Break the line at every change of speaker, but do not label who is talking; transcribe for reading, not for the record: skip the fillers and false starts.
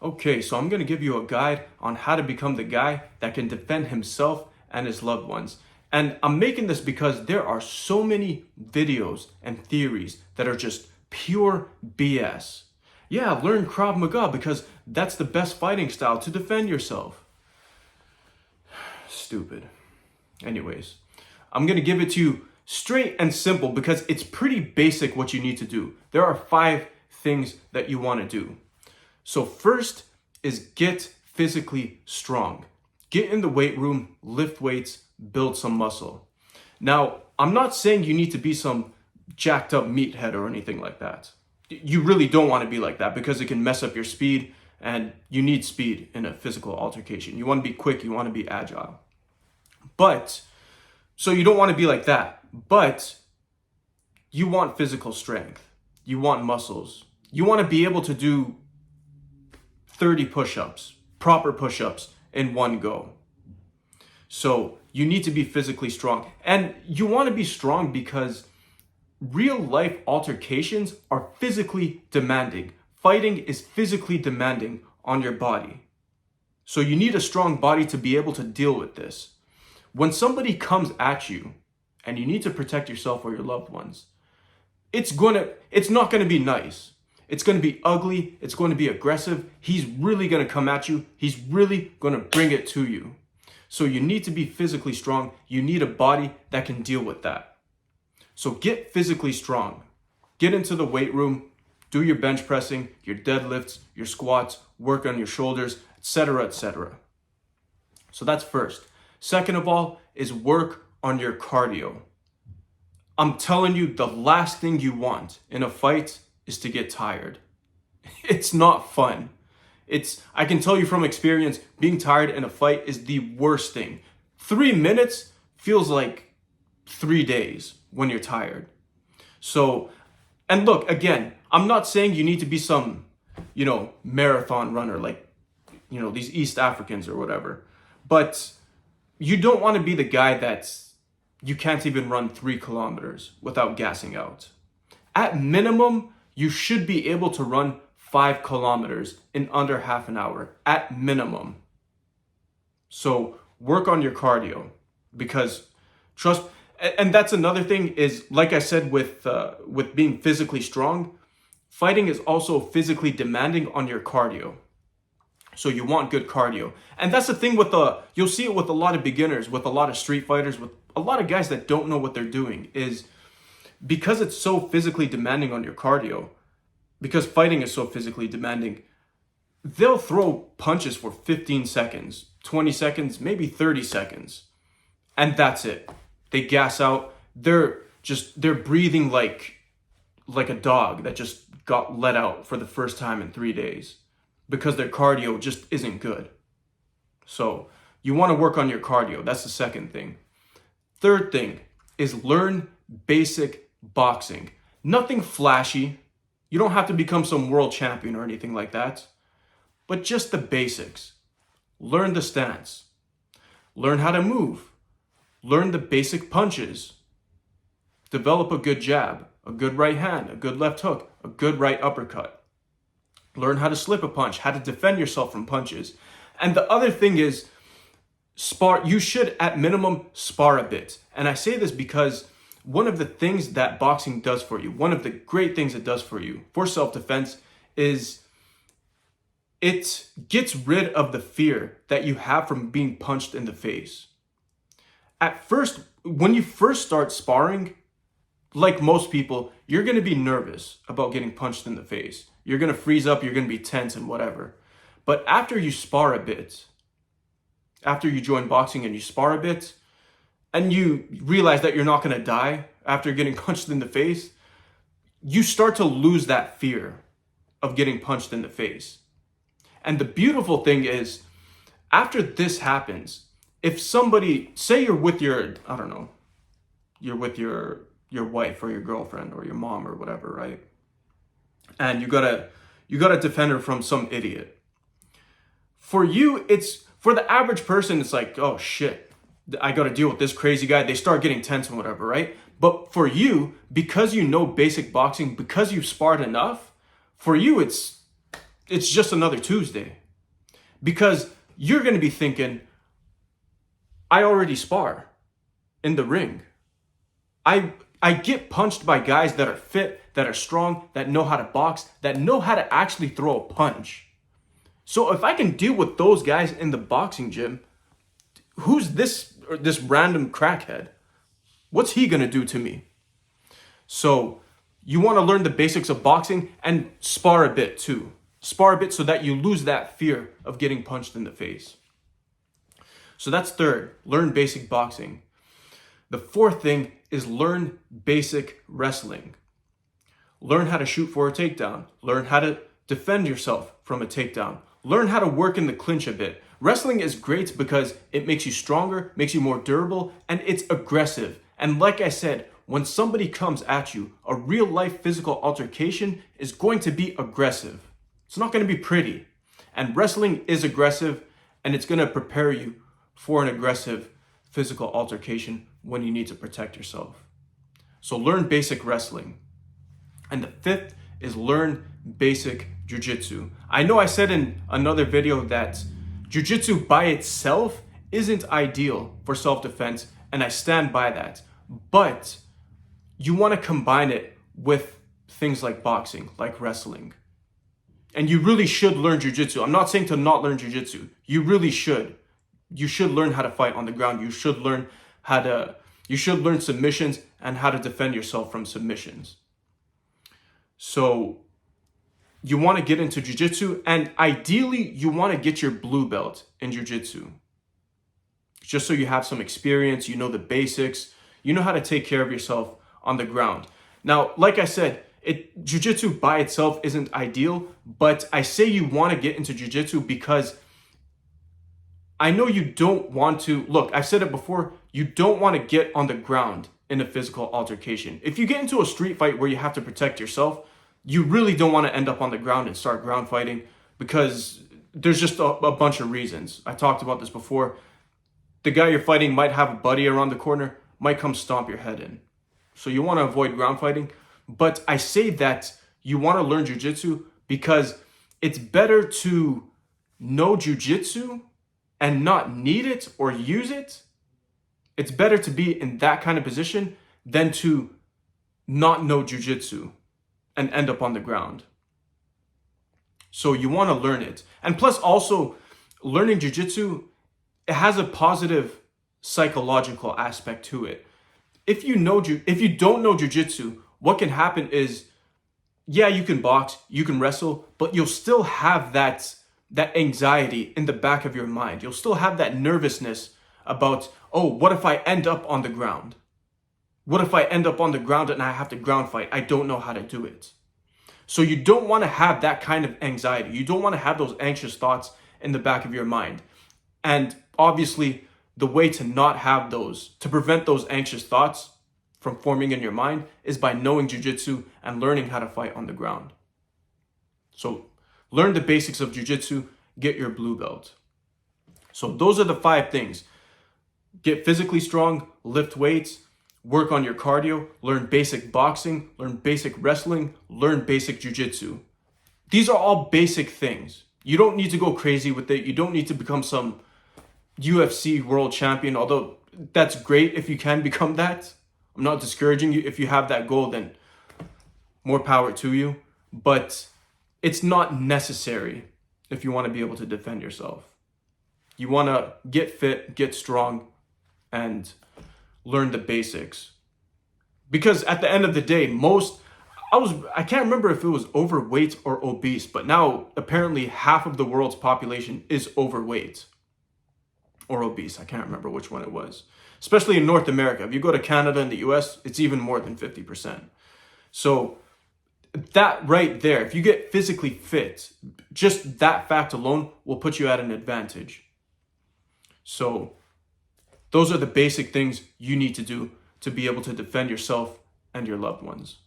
Okay, so I'm going to give you a guide on how to become the guy that can defend himself and his loved ones. And I'm making this because there are so many videos and theories that are just pure BS. Yeah, learn Krav Maga because that's the best fighting style to defend yourself. Stupid. Anyways, I'm going to give it to you straight and simple because it's pretty basic what you need to do. There are 5 things that you want to do. So first is get physically strong. Get in the weight room, lift weights, build some muscle. Now, I'm not saying you need to be some jacked up meathead or anything like that. You really don't want to be like that because it can mess up your speed, and you need speed in a physical altercation. You want to be quick, you want to be agile. So you don't want to be like that, but you want physical strength. You want muscles. You want to be able to do 30 push-ups, proper push-ups in one go. So you need to be physically strong. And you want to be strong because real life altercations are physically demanding. Fighting is physically demanding on your body. So you need a strong body to be able to deal with this. When somebody comes at you and you need to protect yourself or your loved ones, it's not going to be nice. It's going to be ugly. It's going to be aggressive. He's really going to come at you. He's really going to bring it to you. So you need to be physically strong. You need a body that can deal with that. So get physically strong. Get into the weight room. Do your bench pressing, your deadlifts, your squats, work on your shoulders, etc., etc. So that's first. Second of all is work on your cardio. I'm telling you, the last thing you want in a fight is to get tired. It's not fun. I can tell you from experience, being tired in a fight is the worst thing. 3 minutes feels like 3 days when you're tired. So, and look, again, I'm not saying you need to be some, marathon runner like, these East Africans or whatever. But you don't want to be the guy you can't even run 3 kilometers without gassing out. At minimum, you should be able to run 5 kilometers in under half an hour, at minimum. So work on your cardio because and that's another thing is, like I said, with being physically strong, fighting is also physically demanding on your cardio. So you want good cardio. And that's the thing you'll see it with a lot of beginners, with a lot of street fighters, with a lot of guys that don't know what they're doing, is because it's so physically demanding on your cardio, because fighting is so physically demanding, they'll throw punches for 15 seconds, 20 seconds, maybe 30 seconds. And that's it. They gas out. They're breathing like a dog that just got let out for the first time in 3 days because their cardio just isn't good. So you want to work on your cardio. That's the second thing. Third thing is learn basic boxing. Nothing flashy. You don't have to become some world champion or anything like that, but just the basics. Learn the stance. Learn how to move. Learn the basic punches. Develop a good jab, a good right hand, a good left hook, a good right uppercut. Learn how to slip a punch, how to defend yourself from punches. And the other thing is, you should at minimum spar a bit. And I say this because one of the things that boxing does for you, one of the great things it does for you for self-defense, is it gets rid of the fear that you have from being punched in the face. At first, when you first start sparring, like most people, you're going to be nervous about getting punched in the face. You're going to freeze up, you're going to be tense and whatever. But after you spar a bit, after you join boxing and you spar a bit, and you realize that you're not going to die after getting punched in the face, you start to lose that fear of getting punched in the face. And the beautiful thing is, after this happens, if somebody, say you're with your wife or your girlfriend or your mom or whatever, right? And you gotta defend her from some idiot. For you, for the average person, it's like, oh shit, I gotta deal with this crazy guy. They start getting tense and whatever, right? But for you, because you know basic boxing, because you've sparred enough, for you it's it's just another Tuesday. Because you're going to be thinking, I already spar in the ring. I get punched by guys that are fit, that are strong, that know how to box, that know how to actually throw a punch. So if I can deal with those guys in the boxing gym, who's this random crackhead? What's he gonna do to me? So you want to learn the basics of boxing and spar a bit too. Spar a bit so that you lose that fear of getting punched in the face. So that's third, learn basic boxing. The fourth thing is learn basic wrestling. Learn how to shoot for a takedown. Learn how to defend yourself from a takedown. Learn how to work in the clinch a bit. Wrestling is great because it makes you stronger, makes you more durable, and it's aggressive. And like I said, when somebody comes at you, a real life physical altercation is going to be aggressive. It's not going to be pretty. And wrestling is aggressive, and it's going to prepare you for an aggressive physical altercation when you need to protect yourself. So learn basic wrestling. And the fifth is learn basic jiu-jitsu. I know I said in another video that jiu-jitsu by itself isn't ideal for self-defense, and I stand by that. But you want to combine it with things like boxing, like wrestling. And you really should learn jiu-jitsu. I'm not saying to not learn jiu-jitsu. You really should. You should learn how to fight on the ground. You should learn submissions and how to defend yourself from submissions. So you want to get into jiu-jitsu, and ideally you want to get your blue belt in jiu-jitsu. Just so you have some experience, you know the basics, you know how to take care of yourself on the ground. Now, like I said, jiu-jitsu by itself isn't ideal, but I say you want to get into jiu-jitsu because I know you don't want to, look, I've said it before, you don't want to get on the ground in a physical altercation. If you get into a street fight where you have to protect yourself, you really don't want to end up on the ground and start ground fighting because there's just a bunch of reasons. I talked about this before. The guy you're fighting might have a buddy around the corner, might come stomp your head in. So you want to avoid ground fighting. But I say that you want to learn jiu-jitsu because it's better to know jiu-jitsu and not need it or use it. It's better to be in that kind of position than to not know jiu-jitsu and end up on the ground. So you want to learn it. And plus also, learning jiu-jitsu, it has a positive psychological aspect to it. If you don't know jiu-jitsu, what can happen is, yeah, you can box, you can wrestle, but you'll still have that anxiety in the back of your mind. You'll still have that nervousness about, oh, what if I end up on the ground? What if I end up on the ground and I have to ground fight? I don't know how to do it. So you don't want to have that kind of anxiety. You don't want to have those anxious thoughts in the back of your mind. And obviously, the way to not have those, to prevent those anxious thoughts from forming in your mind, is by knowing jiu-jitsu and learning how to fight on the ground. So learn the basics of jiu-jitsu, get your blue belt. So those are the 5 things. Get physically strong, lift weights, work on your cardio, learn basic boxing, learn basic wrestling, learn basic jiu-jitsu. These are all basic things. You don't need to go crazy with it. You don't need to become some UFC world champion, although that's great if you can become that. I'm not discouraging you. If you have that goal, then more power to you. But it's not necessary if you want to be able to defend yourself. You want to get fit, get strong, and learn the basics. Because at the end of the day, I can't remember if it was overweight or obese, but now apparently half of the world's population is overweight or obese. I can't remember which one it was. Especially in North America. If you go to Canada and the US, it's even more than 50%. So that right there, if you get physically fit, just that fact alone will put you at an advantage. So those are the basic things you need to do to be able to defend yourself and your loved ones.